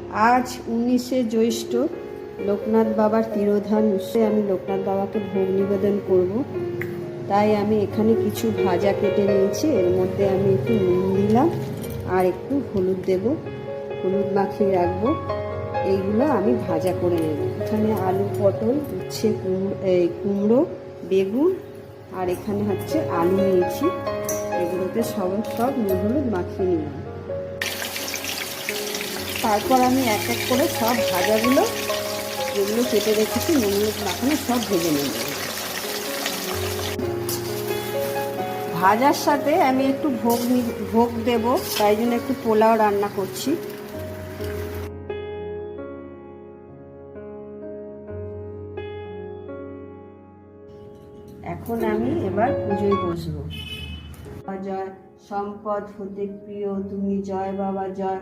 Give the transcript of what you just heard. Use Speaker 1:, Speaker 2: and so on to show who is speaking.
Speaker 1: আজ 19শে জ্যৈষ্ঠ, লোকনাথ বাবার তিরোধান উৎসবে আমি লোকনাথ বাবাকে ভোগ নিবেদন করব। তাই আমি এখানে কিছু ভাজা কেটে নিয়েছি। এর মধ্যে আমি একটু নুন দিলাম আর একটু হলুদ দেব, হলুদ মাখিয়ে রাখবো। এইগুলো আমি ভাজা করে নেব। এখানে আলু, পটল, উচ্ছে, কুমড়ো, বেগুন আর এখানে হচ্ছে আলু নিয়েছি। এগুলোতে সব নুন হলুদ মাখিয়ে নিলাম। তারপর আমি এক এক করে সব ভাজাগুলো যেগুলো কেটে রেখেছি নুন হলুদ মাখানো সব ভেজে নেব। ভাজার সাথে আমি একটু ভোগ দেব, তাই জন্য একটু পোলাও রান্না করছি। এখন আমি এবার পুজোয় বসবো। জয় সম্পদ হতে প্রিয় তুমি, জয় বাবা জয়।